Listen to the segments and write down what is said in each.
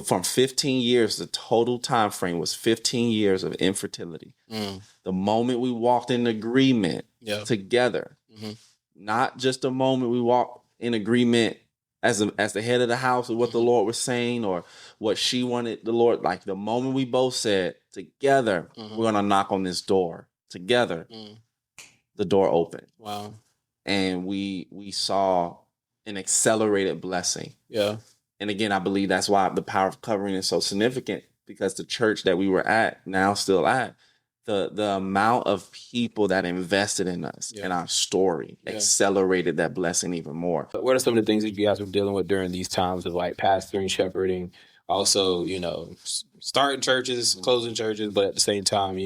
from 15 years, the total time frame was 15 years of infertility. The moment we walked in agreement together, not just a moment we walked in agreement as the head of the house of what the Lord was saying or what she wanted the Lord, like the moment we both said together, we're going to knock on this door together, the door opened. Wow. And we saw an accelerated blessing. Yeah. And again, I believe that's why the power of covering is so significant, because the church that we were at, now still at, the amount of people that invested in us and our story accelerated that blessing even more. What are some of the things that you guys were dealing with during these times of like pastoring, shepherding, also, starting churches, closing churches, but at the same time,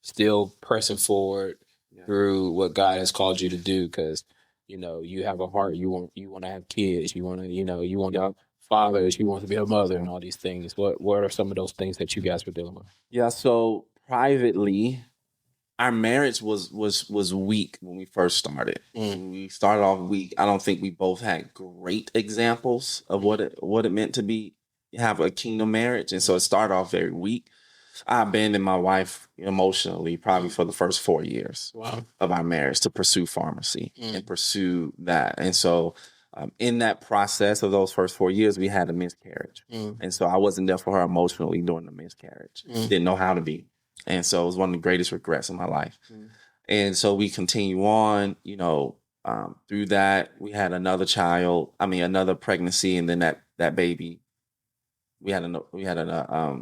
still pressing forward through what God has called you to do? Because, you have a heart, you want to have kids, you want to have fathers, you want to be a mother and all these things. What are some of those things that you guys were dealing with? Yeah, so privately, our marriage was weak when we first started. When we started off weak, I don't think we both had great examples of what it meant to have a kingdom marriage. And so it started off very weak. I abandoned my wife emotionally probably for the first 4 years of our marriage to pursue pharmacy and pursue that. And so in that process of those first 4 years, we had a miscarriage. And so I wasn't there for her emotionally during the miscarriage. Didn't know how to be. And so it was one of the greatest regrets in my life. And so we continue on, through that. We had another pregnancy, and then that baby, we had a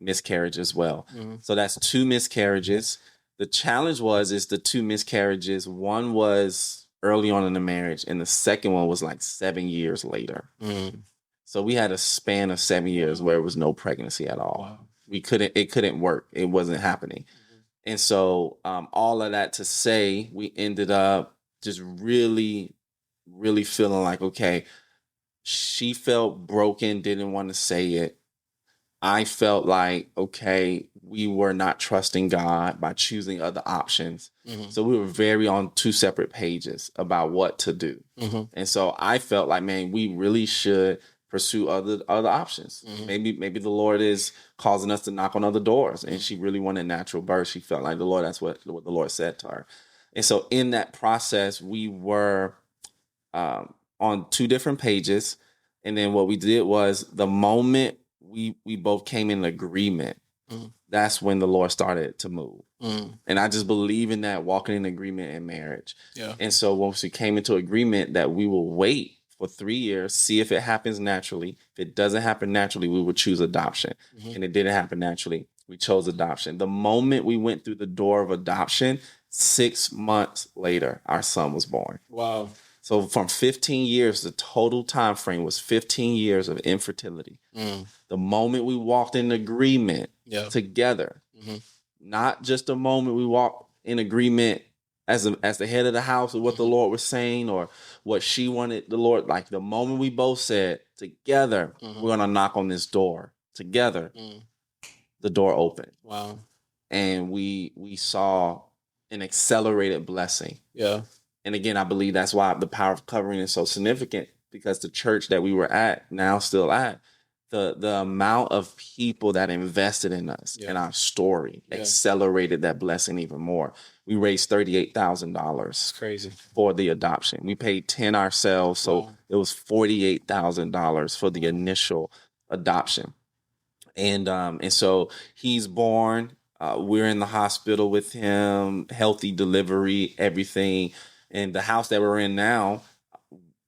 miscarriage as well. So that's 2 miscarriages. The challenge is the 2 miscarriages. One was early on in the marriage, and the second one was like 7 years later. So we had a span of 7 years where it was no pregnancy at all. Wow. It couldn't work. It wasn't happening. And so all of that to say, we ended up just really, really feeling like, okay, she felt broken, didn't want to say it. I felt like, okay, we were not trusting God by choosing other options. So we were very on 2 separate pages about what to do. And so I felt like, man, we really should pursue other options. Maybe the Lord is causing us to knock on other doors. And she really wanted natural birth. She felt like that's what the Lord said to her. And so in that process, we were on 2 different pages. And then what we did was, the moment we both came in agreement, that's when the Lord started to move. And I just believe in that, walking in agreement in marriage. Yeah. And so once we came into agreement that we will wait for 3 years, see if it happens naturally. If it doesn't happen naturally, we would choose adoption. And it didn't happen naturally. We chose adoption. The moment we went through the door of adoption, 6 months later, our son was born. Wow. So from 15 years, the total time frame was 15 years of infertility. The moment we walked in agreement together, not just a moment we walked in agreement as the head of the house of what the Lord was saying or what she wanted the Lord, like the moment we both said together, we're going to knock on this door together, the door opened. Wow. And we saw an accelerated blessing. Yeah. And again, I believe that's why the power of covering is so significant, because the church that we were at, now still at, the amount of people that invested in us and our story accelerated that blessing even more. We raised $38,000 crazy for the adoption. We paid 10 ourselves, so it was $48,000 for the initial adoption. And so he's born. We're in the hospital with him, healthy delivery, everything. And the house that we're in now,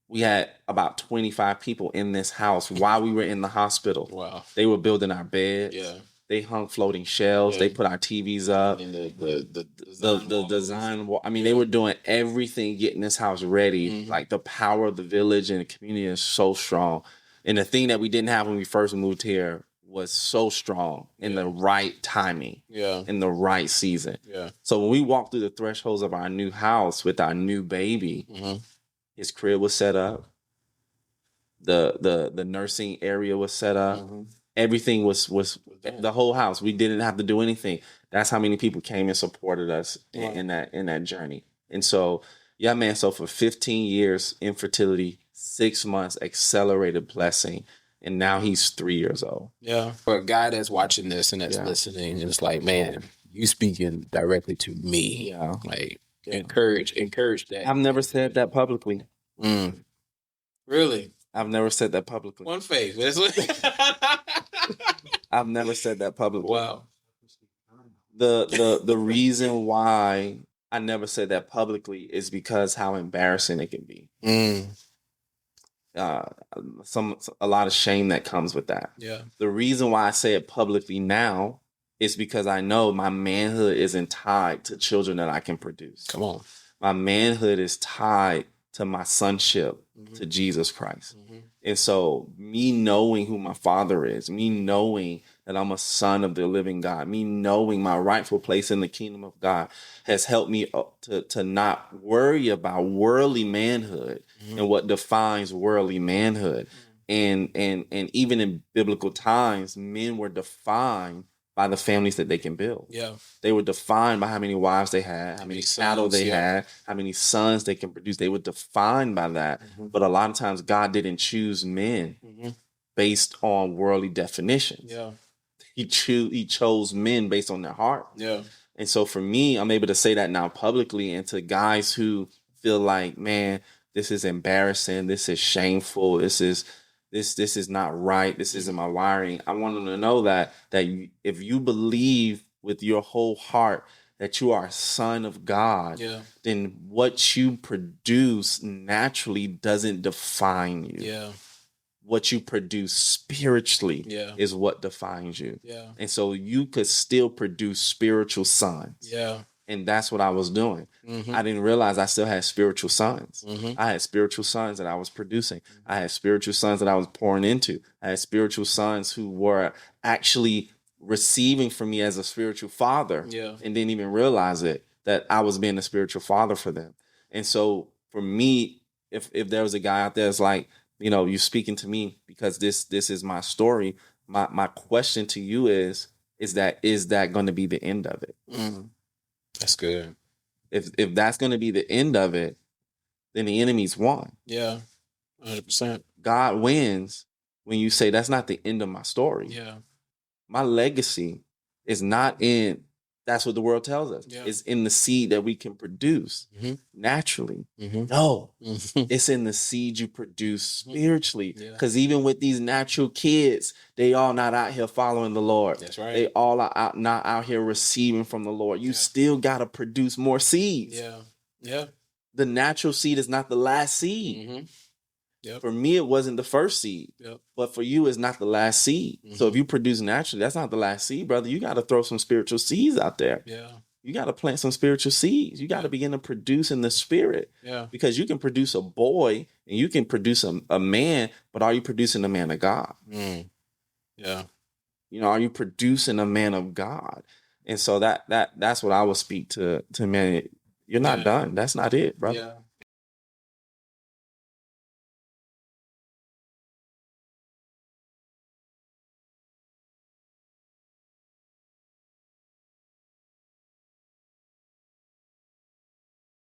we had about 25 people in this house while we were in the hospital. Wow. They were building our beds. Yeah. They hung floating shelves. They put our TVs up. And the design. I mean, they were doing everything, getting this house ready. Like, the power of the village and the community is so strong. And the thing that we didn't have when we first moved here was so strong in the right timing, in the right season. Yeah. So when we walked through the thresholds of our new house with our new baby, his crib was set up. The nursing area was set up. Everything was the whole house. We didn't have to do anything. That's how many people came and supported us in that journey. And so, yeah, man. So for 15 years, infertility, 6 months, accelerated blessing. and now he's 3 years old. Yeah. For a guy that's watching this and that's listening, it's like, man, you speaking directly to me. Yeah. Like, encourage that. I've never said that publicly. Really? I've never said that publicly. One face. I've never said that publicly. Wow. The reason why I never said that publicly is because how embarrassing it can be. A lot of shame that comes with that. Yeah. The reason why I say it publicly now is because I know my manhood isn't tied to children that I can produce. Come on. My manhood is tied to my sonship to Jesus Christ. And so me knowing who my father is, me knowing that I'm a son of the living God, me knowing my rightful place in the kingdom of God has helped me to not worry about worldly manhood and what defines worldly manhood. And even in biblical times, men were defined by the families that they can build. Yeah. They were defined by how many wives they had, how many cattle they had, how many sons they can produce. They were defined by that. But a lot of times God didn't choose men based on worldly definitions. Yeah. He chose men based on their heart. Yeah. And so for me, I'm able to say that now publicly, and to guys who feel like, man, this is embarrassing, this is shameful, this is not right, this isn't my wiring. I want them to know that if you believe with your whole heart that you are a son of God, then what you produce naturally doesn't define you. Yeah. What you produce spiritually is what defines you. Yeah. And so you could still produce spiritual sons. Yeah. And that's what I was doing. I didn't realize I still had spiritual sons. I had spiritual sons that I was producing. I had spiritual sons that I was pouring into. I had spiritual sons who were actually receiving from me as a spiritual father and didn't even realize it, that I was being a spiritual father for them. And so for me, if there was a guy out there that's like, you know, you're speaking to me because this is my story, my question to you is that going to be the end of it? That's good. If that's going to be the end of it, then the enemy's won. Yeah, 100%. God wins when you say that's not the end of my story. Yeah. My legacy is not in, that's what the world tells us. Yeah. It's in the seed that we can produce naturally. No, it's in the seed you produce spiritually. Because even with these natural kids, they all not out here following the Lord. That's right. They all are not out here receiving from the Lord. You still got to produce more seeds. Yeah. Yeah. The natural seed is not the last seed. Yep. For me, it wasn't the first seed, but for you, it's not the last seed. So if you produce naturally, that's not the last seed, brother. You got to throw some spiritual seeds out there. Yeah. You got to plant some spiritual seeds. You got to begin to produce in the spirit. Yeah. Because you can produce a boy and you can produce a man, but are you producing a man of God? Yeah. You know, are you producing a man of God? And so that's what I would speak to men. You're not done. That's not it, brother. Yeah.